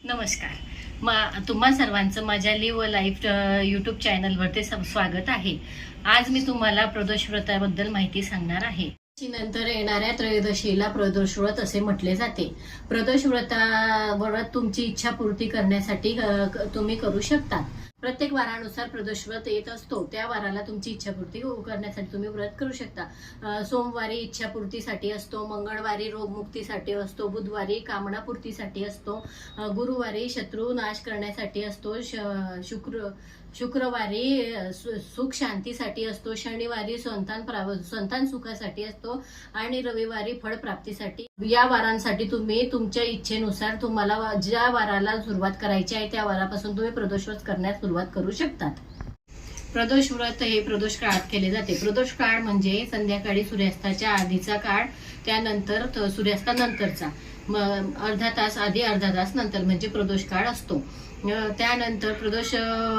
नमस्कार. तुम्हा सर्वांचं माझ्या लिव्ह लाईफ यूट्यूब चॅनलवरती स्वागत आहे. आज मी तुम्हाला प्रदोष व्रताबद्दल माहिती सांगणार आहे. नंतर येणाऱ्या त्रयोदशीला प्रदोष व्रत असे म्हटले जाते. प्रदोष व्रत तुमची इच्छा पूर्ती करण्यासाठी तुम्ही करू शकता. प्रत्येक वारानुसार प्रदोष व्रत येत असतो. त्या वाराला तुमची इच्छापूर्ती करण्यासाठी तुम्ही व्रत करू शकता. सोमवारी इच्छापूर्तीसाठी असतो, मंगळवारी रोगमुक्तीसाठी असतो, बुधवारी कामनापूर्तीसाठी असतो, गुरुवारी शत्रू नाश करण्यासाठी असतो, शुक्रवारी सुख शांतीसाठी असतो, शनिवारी संतान सुखासाठी असतो आणि रविवारी फळ प्राप्तीसाठी. या वारांसाठी तुम्ही तुमच्या इच्छेनुसार तुम्हाला ज्या वाराला सुरुवात करायची आहे त्या वारापासून तुम्ही प्रदोष व्रत करण्यास सुरुवात करू शकतात. प्रदोष व्रत हे प्रदोष काळात केले जाते. प्रदोष काळ म्हणजे संध्याकाळी सूर्यास्ताच्या आधीचा काळ, त्यानंतर सूर्यास्तानंतरचा अर्धा तास आधी अर्धा तास नंतर म्हणजे प्रदोष काळ असतो. त्यानंतर प्रदोष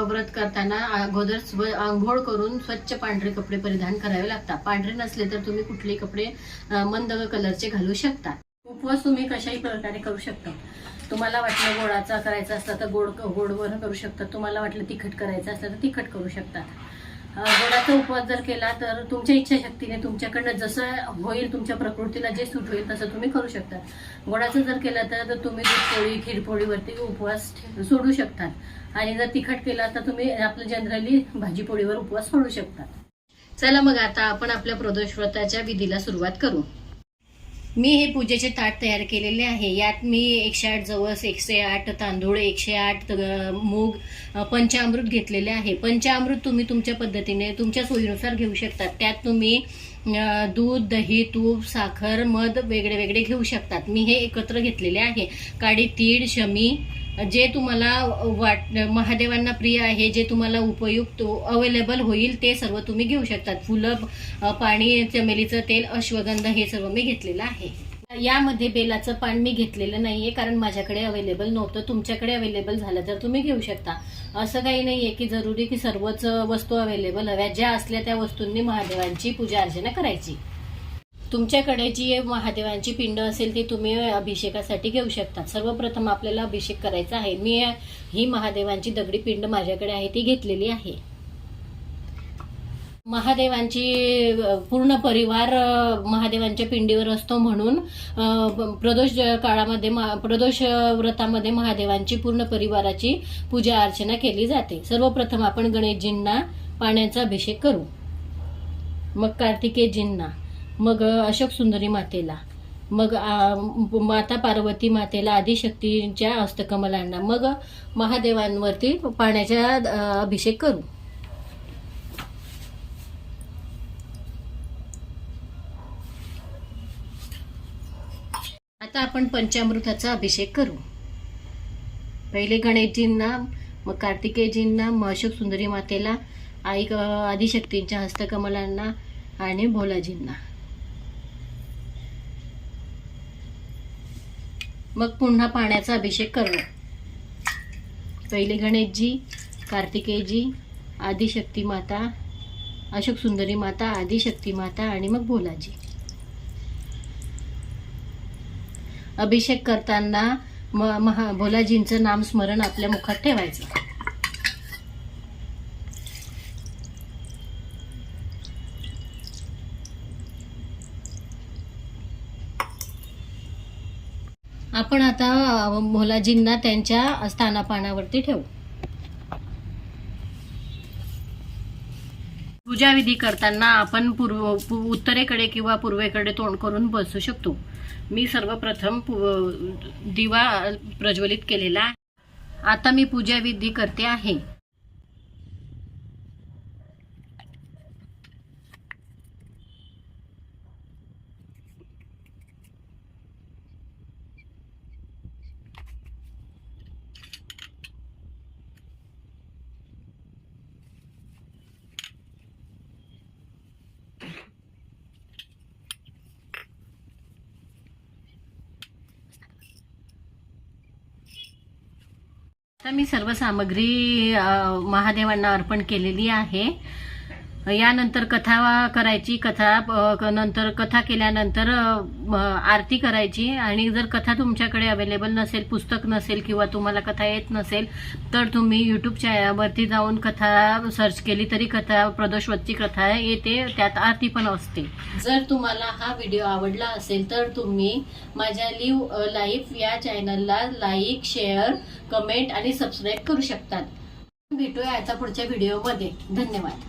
व्रत करताना अगोदर आंघोळ करून स्वच्छ पांढरे कपडे परिधान करावे लागतात. पांढरे नसले तर तुम्ही कुठलेही कपडे मंद कलरचे घालू शकता. उपवास तुम्ही कशाही प्रकारे करू शकता. तुम्हाला वाटलं गोडाचा करायचा असला तर गोडवर करू शकता. तुम्हाला वाटलं तिखट करायचं असलं तर तिखट करू शकता. गोडाचा उपवास जर केला तर तुमच्या इच्छाशक्तीने तुमच्याकडनं जसं होईल, तुमच्या प्रकृतीला जे सूट होईल तसं तुम्ही करू शकता. गोडाचं जर केला तर तुम्ही दूधपोळी खीरपोळीवरती उपवास सोडू शकतात आणि जर तिखट केला तर तुम्ही आपलं जनरली भाजीपोळीवर उपवास सोडू शकता. चला मग आता आपण आपल्या प्रदोष व्रताच्या विधीला सुरुवात करू. मी हे पूजेचे ताट तयार केलेले आहे. यात मी 108 जवस, 108 तांदूळ, 108 मूग, पंचामृत घेतलेले आहे. पंचामृत तुम्ही तुमच्या पद्धतीने तुमच्या सोयीनुसार घेऊ शकतात. त्यात तुम्ही दूध, दही, तूप, साखर, मध वेगळे वेगळे घेऊ शकतात. मी हे एकत्र घेतलेले आहे. काळी तीळ, शमी, जे तुम्हाला महादेवांना प्रिय आहे, जे तुम्हाला उपयुक्त अवेलेबल होईल ते सर्व तुम्ही घेऊ शकतात. फुलं, पाणी, चमेलीचं तेल, अश्वगंधा हे सर्व मी घेतलेलं आहे. यामध्ये बेलाचं पान मी घेतलेलं नाहीये कारण माझ्याकडे अवेलेबल नव्हतं. तुमच्याकडे अवेलेबल झालं तर तुम्ही घेऊ शकता. असं काही नाहीये की जरुरी की सर्वच वस्तू अवेलेबल हव्या. ज्या असल्या त्या वस्तूंनी महादेवांची पूजा अर्चना करायची. तुमच्याकडे जी महादेवांची पिंड असेल ती तुम्ही अभिषेकासाठी घेऊ शकता. सर्वप्रथम आपल्याला अभिषेक करायचा आहे. मी ही महादेवांची दगडी पिंड माझ्याकडे आहे ती घेतलेली आहे. महादेवांची पूर्ण परिवार महादेवांच्या पिंडीवर असतो म्हणून प्रदोष काळामध्ये प्रदोष व्रतामध्ये महादेवांची पूर्ण परिवाराची पूजा अर्चना केली जाते. सर्वप्रथम आपण गणेशजींना पाण्याचा अभिषेक करू, मग कार्तिकेयजींना, मग अशोक सुंदरी मातेला, मग माता पार्वती मातेला, आदिशक्तींच्या हस्तकमलांना, मग महादेवांवरती पाण्याचा अभिषेक करू. आता आपण पंचामृताचा अभिषेक करू. पहिले गणेशजींना, मग कार्तिकेयजींना, मग अशोक सुंदरी मातेला, आदिशक्तींच्या हस्तकमलांना आणि भोलाजींना. मग पुन्हा पाण्याचा अभिषेक करू. पहिले गणेशजी, कार्तिकेयजी, आदिशक्ती माता, अशोक सुंदरी माता, आदिशक्ती माता आणि मग भोलाजी. अभिषेक करताना भोलाजींचं नाम स्मरण आपल्या मुखात ठेवायचं. आपण आता भोलाजींना त्यांच्या स्थानापानावरती ठेवू. पूजाविधी करताना आपण उत्तरेकडे किंवा पूर्वेकडे तोंड करून बसू शकतो. मी सर्वप्रथम दिवा प्रज्वलित केलेला आहे. आता मी पूजाविधी करते आहे. आता मी सर्व सामग्री महादेवांना अर्पण केलेली आहे. यानंतर कथा करायची, नंतर कथा केल्यानंतर आरती करायची. आणि जर कथा तुमच्याकडे अवेलेबल नसेल, पुस्तक नसेल किंवा तुम्हाला कथा येत नसेल तर तुम्ही यूट्यूबच्या वरती जाऊन कथा सर्च केली तरी कथा प्रदोषवतची कथा येते, त्यात आरती पण असते. जर तुम्हाला हा व्हिडिओ आवडला असेल तर तुम्ही माझ्या लिव्ह लाईफ या चॅनलला लाईक, शेअर, कमेंट आणि सबस्क्राईब करू शकतात. भेटूया आता पुढच्या व्हिडिओमध्ये. धन्यवाद.